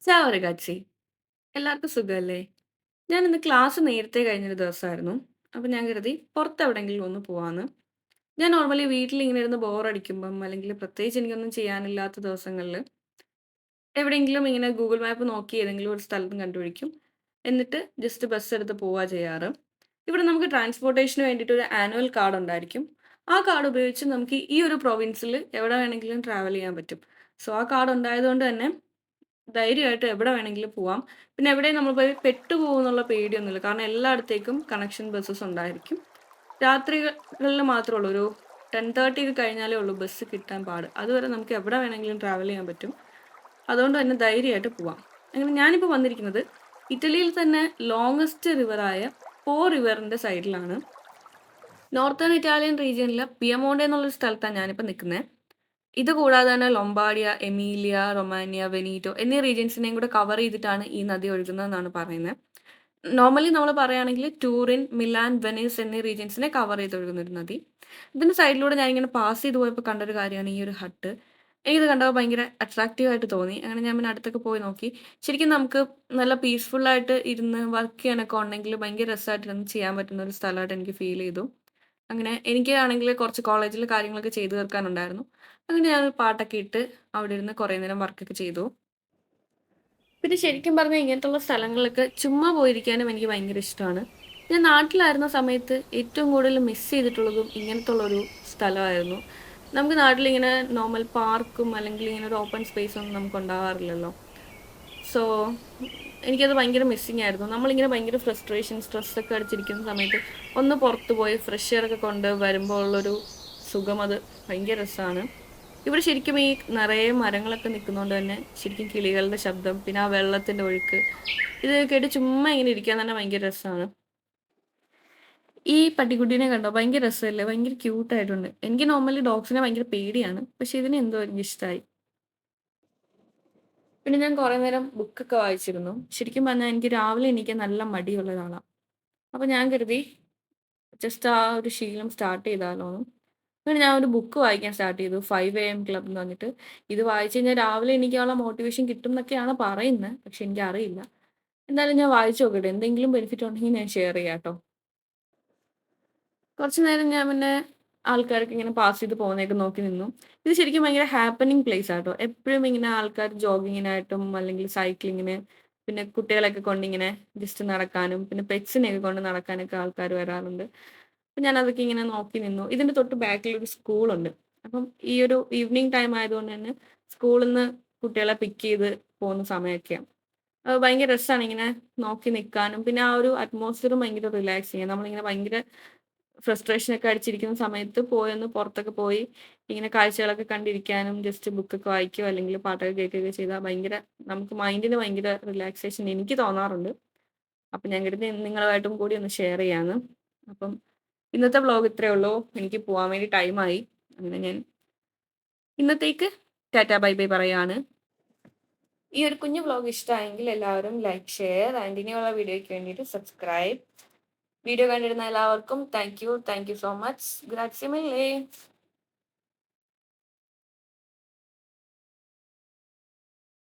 Ciao ragazzi, എല്ലാവർക്കും സുഖമല്ലേ? ഞാനിന്ന് ക്ലാസ് നേരത്തെ കഴിഞ്ഞൊരു ദിവസമായിരുന്നു. അപ്പോൾ ഞാൻ കരുതി പുറത്തെവിടെയെങ്കിലും ഒന്ന് പോവാന്ന്. ഞാൻ നോർമലി വീട്ടിലിങ്ങനെ ഇരുന്ന് ബോറടിക്കുമ്പം അല്ലെങ്കിൽ പ്രത്യേകിച്ച് എനിക്കൊന്നും ചെയ്യാനില്ലാത്ത ദിവസങ്ങളില് എവിടെയെങ്കിലും ഇങ്ങനെ ഗൂഗിൾ മാപ്പ് നോക്കി ഏതെങ്കിലും ഒരു സ്ഥലം കണ്ടുപിടിക്കും. എന്നിട്ട് ജസ്റ്റ് ബസ് എടുത്ത് പോവാ ചെയ്യാറ്. ഇവിടെ നമുക്ക് ട്രാൻസ്പോർട്ടേഷന് വേണ്ടിയിട്ട് ഒരു ആനുവൽ കാർഡ് ഉണ്ടായിരിക്കും. ആ കാർഡ് ഉപയോഗിച്ച് നമുക്ക് ഈ ഒരു പ്രൊവിൻസിൽ എവിടെ വേണമെങ്കിലും ട്രാവൽ ചെയ്യാൻ പറ്റും. സോ ആ കാർഡ് ഉണ്ടായതുകൊണ്ട് തന്നെ ധൈര്യമായിട്ട് എവിടെ വേണമെങ്കിലും പോവാം. പിന്നെ എവിടെയും നമ്മൾ പോയി പെട്ടുപോകുന്നുള്ള പേടിയൊന്നുമില്ല. കാരണം എല്ലായിടത്തേക്കും കണക്ഷൻ ബസ്സസ് ഉണ്ടായിരിക്കും. രാത്രികളിൽ മാത്രമേ ഉള്ളൂ ഒരു 10:30 ഒക്കെ കഴിഞ്ഞാലേ ഉള്ളൂ ബസ് കിട്ടാൻ പാട്. അതുവരെ നമുക്ക് എവിടെ വേണമെങ്കിലും ട്രാവൽ ചെയ്യാൻ പറ്റും. അതുകൊണ്ട് തന്നെ ധൈര്യമായിട്ട് പോവാം. അങ്ങനെ ഞാനിപ്പോൾ വന്നിരിക്കുന്നത് ഇറ്റലിയിൽ തന്നെ ലോങ്ങസ്റ്റ് റിവറായ പോ റിവറിന്റെ സൈഡിലാണ്. നോർത്തേൺ ഇറ്റാലിയൻ റീജിയനിലെ പിയമോണ്ടെ എന്നുള്ളൊരു സ്ഥലത്താണ് ഞാനിപ്പോൾ നിൽക്കുന്നത്. ഇത് കൂടാതെ തന്നെ ലൊംബാർഡിയ, എമീലിയ, റൊമാനിയ, വെനീറ്റോ എന്നീ റീജിയൻസിനെയും കൂടെ കവർ ചെയ്തിട്ടാണ് ഈ നദി ഒഴുകുന്നതെന്നാണ് പറയുന്നത്. നോർമലി നമ്മൾ പറയുകയാണെങ്കിൽ ടൂറിൻ, മിലാൻ, വെനീസ് എന്നീ റീജിയൻസിനെ കവർ ചെയ്ത് ഒഴുകുന്ന ഒരു നദി. ഇതിന്റെ സൈഡിലൂടെ ഞാനിങ്ങനെ പാസ് ചെയ്ത് പോയപ്പോൾ കണ്ടൊരു കാര്യമാണ് ഈ ഒരു ഹട്ട്. എനിക്കിത് കണ്ടപ്പോൾ ഭയങ്കര അട്രാക്റ്റീവ് ആയിട്ട് തോന്നി. അങ്ങനെ ഞാൻ പിന്നെ അടുത്തൊക്കെ പോയി നോക്കി. ശരിക്കും നമുക്ക് നല്ല പീസ്ഫുൾ ആയിട്ട് ഇരുന്ന് വർക്ക് ചെയ്യാനൊക്കെ ഉണ്ടെങ്കിൽ ഭയങ്കര രസമായിട്ട് ഇരുന്ന് ചെയ്യാൻ പറ്റുന്ന ഒരു സ്ഥലമായിട്ട് എനിക്ക് ഫീൽ ചെയ്തു. അങ്ങനെ എനിക്കാണെങ്കിൽ കുറച്ച് കോളേജിൽ കാര്യങ്ങളൊക്കെ ചെയ്തു തീർക്കാനുണ്ടായിരുന്നു. അങ്ങനെ ഞാനൊരു പാട്ടൊക്കെ ഇട്ട് അവിടെ ഇരുന്ന് കുറേ നേരം വർക്കൊക്കെ ചെയ്തു. പിന്നെ ശരിക്കും പറഞ്ഞാൽ ഇങ്ങനത്തുള്ള സ്ഥലങ്ങളിലൊക്കെ ചുമ്മാ പോയിരിക്കാനും എനിക്ക് ഭയങ്കര ഇഷ്ടമാണ്. ഞാൻ നാട്ടിലായിരുന്ന സമയത്ത് ഏറ്റവും കൂടുതൽ മിസ് ചെയ്തിട്ടുള്ളതും ഇങ്ങനത്തുള്ളൊരു സ്ഥലമായിരുന്നു. നമുക്ക് നാട്ടിലിങ്ങനെ നോർമൽ പാർക്കും അല്ലെങ്കിൽ ഇങ്ങനെ ഒരു ഓപ്പൺ സ്പേസൊന്നും നമുക്ക് ഉണ്ടാവാറില്ലല്ലോ. സോ എനിക്കത് ഭയങ്കര മിസ്സിംഗ് ആയിരുന്നു. നമ്മളിങ്ങനെ ഭയങ്കര ഫ്രസ്ട്രേഷൻ, സ്ട്രെസ്സൊക്കെ അടിച്ചിരിക്കുന്ന സമയത്ത് ഒന്ന് പുറത്ത് പോയി ഫ്രഷ് എയറൊക്കെ കൊണ്ട് വരുമ്പോൾ ഉള്ളൊരു സുഖം അത് ഭയങ്കര രസമാണ്. ഇവിടെ ശരിക്കും ഈ നിറയെ മരങ്ങളൊക്കെ നിൽക്കുന്നതുകൊണ്ട് തന്നെ ശരിക്കും കിളികളുടെ ശബ്ദം, പിന്നെ ആ വെള്ളത്തിൻ്റെ ഒഴുക്ക് ഇത് കേട്ട് ചുമ്മാ ഇങ്ങനെ ഇരിക്കാൻ തന്നെ ഭയങ്കര രസമാണ്. ഈ പട്ടിക്കുട്ടീനെ കണ്ടോ? ഭയങ്കര രസമല്ലേ? ഭയങ്കര ക്യൂട്ടായിട്ടുണ്ട്. എനിക്ക് നോർമലി ഡോഗ്സിനെ ഭയങ്കര പേടിയാണ്. പക്ഷേ ഇതിനെ എന്തോ എനിക്കിഷ്ടമായി. പിന്നെ ഞാൻ കുറേ നേരം ബുക്കൊക്കെ വായിച്ചിരുന്നു. ശരിക്കും പറഞ്ഞാൽ എനിക്ക് രാവിലെ എണീക്കാൻ നല്ല മടിയുള്ള ഒരാളാണ്. അപ്പോൾ ഞാൻ കരുതി ജസ്റ്റ് ആ ഒരു ശീലം സ്റ്റാർട്ട് ചെയ്താലോന്ന്. അങ്ങനെ ഞാൻ ഒരു ബുക്ക് വായിക്കാൻ സ്റ്റാർട്ട് ചെയ്തു. 5 AM ക്ലബ് എന്ന് പറഞ്ഞിട്ട്. ഇത് വായിച്ച് കഴിഞ്ഞാൽ രാവിലെ എണീക്കാനുള്ള മോട്ടിവേഷൻ കിട്ടും എന്നൊക്കെയാണ് പറയുന്നത്. പക്ഷെ എനിക്കറിയില്ല. എന്തായാലും ഞാൻ വായിച്ച് നോക്കട്ടെ. എന്തെങ്കിലും ബെനിഫിറ്റ് ഉണ്ടെങ്കിൽ ഞാൻ ഷെയർ ചെയ്യാം ട്ടോ. കുറച്ച് നേരം ഞാൻ പിന്നെ ആൾക്കാരൊക്കെ ഇങ്ങനെ പാസ് ചെയ്ത് പോകുന്നതൊക്കെ നോക്കി നിന്നു. ഇത് ശരിക്കും ഭയങ്കര ഹാപ്പനിങ് പ്ലേസ് ആട്ടോ. എപ്പഴും ഇങ്ങനെ ആൾക്കാർ ജോഗിങ്ങിനായിട്ടും അല്ലെങ്കിൽ സൈക്ലിങ്ങിന് പിന്നെ കുട്ടികളെയൊക്കെ കൊണ്ടിങ്ങനെ ജസ്റ്റ് നടക്കാനും പിന്നെ പെറ്റ്സിനെയൊക്കെ കൊണ്ട് നടക്കാനൊക്കെ ആൾക്കാർ വരാറുണ്ട്. അപ്പം ഞാനതൊക്കെ ഇങ്ങനെ നോക്കി നിന്നു. ഇതിന്റെ തൊട്ട് ബാക്കിൽ ഒരു സ്കൂളുണ്ട്. അപ്പം ഈ ഒരു ഈവനിങ് ടൈം ആയതുകൊണ്ട് തന്നെ സ്കൂളിന്ന് കുട്ടികളെ പിക്ക് ചെയ്ത് പോകുന്ന സമയമൊക്കെയാണ്. ഭയങ്കര രസാണ് ഇങ്ങനെ നോക്കി നിക്കാനും. പിന്നെ ആ ഒരു അറ്റ്മോസ്ഫിയറും ഭയങ്കര റിലാക്സിങ്ങാ. നമ്മളിങ്ങനെ ഭയങ്കര ഫ്രസ്ട്രേഷനൊക്കെ അടിച്ചിരിക്കുന്ന സമയത്ത് പോയൊന്ന് പുറത്തൊക്കെ പോയി ഇങ്ങനെ കാഴ്ചകളൊക്കെ കണ്ടിരിക്കാനും ജസ്റ്റ് ബുക്കൊക്കെ വായിക്കുകയോ അല്ലെങ്കിൽ പാട്ടൊക്കെ കേൾക്കുകയൊക്കെ ചെയ്താൽ ഭയങ്കര നമുക്ക് മൈൻഡിന് ഭയങ്കര റിലാക്സേഷൻ എനിക്ക് തോന്നാറുണ്ട്. അപ്പം ഞാൻ കരുതി നിങ്ങളുമായിട്ടും കൂടി ഒന്ന് ഷെയർ ചെയ്യാന്ന്. അപ്പം ഇന്നത്തെ വ്ലോഗ് ഇത്രയേ ഉള്ളൂ. എനിക്ക് പോവാൻ വേണ്ടി ടൈമായി. അങ്ങനെ ഞാൻ ഇന്നത്തേക്ക് ടാറ്റാ ബൈ ബൈ പറയാണ്. ഈ ഒരു കുഞ്ഞു വ്ലോഗ് ഇഷ്ടമായെങ്കിൽ എല്ലാവരും ലൈക്ക്, ഷെയർ ആൻഡ് ഇനിയുള്ള വീഡിയോയ്ക്ക് വേണ്ടിയിട്ട് സബ്സ്ക്രൈബ്. വീഡിയോ കണ്ടിരുന്ന എല്ലാവർക്കും താങ്ക് യു സോ മച്ച്. ഗ്രാzie mille.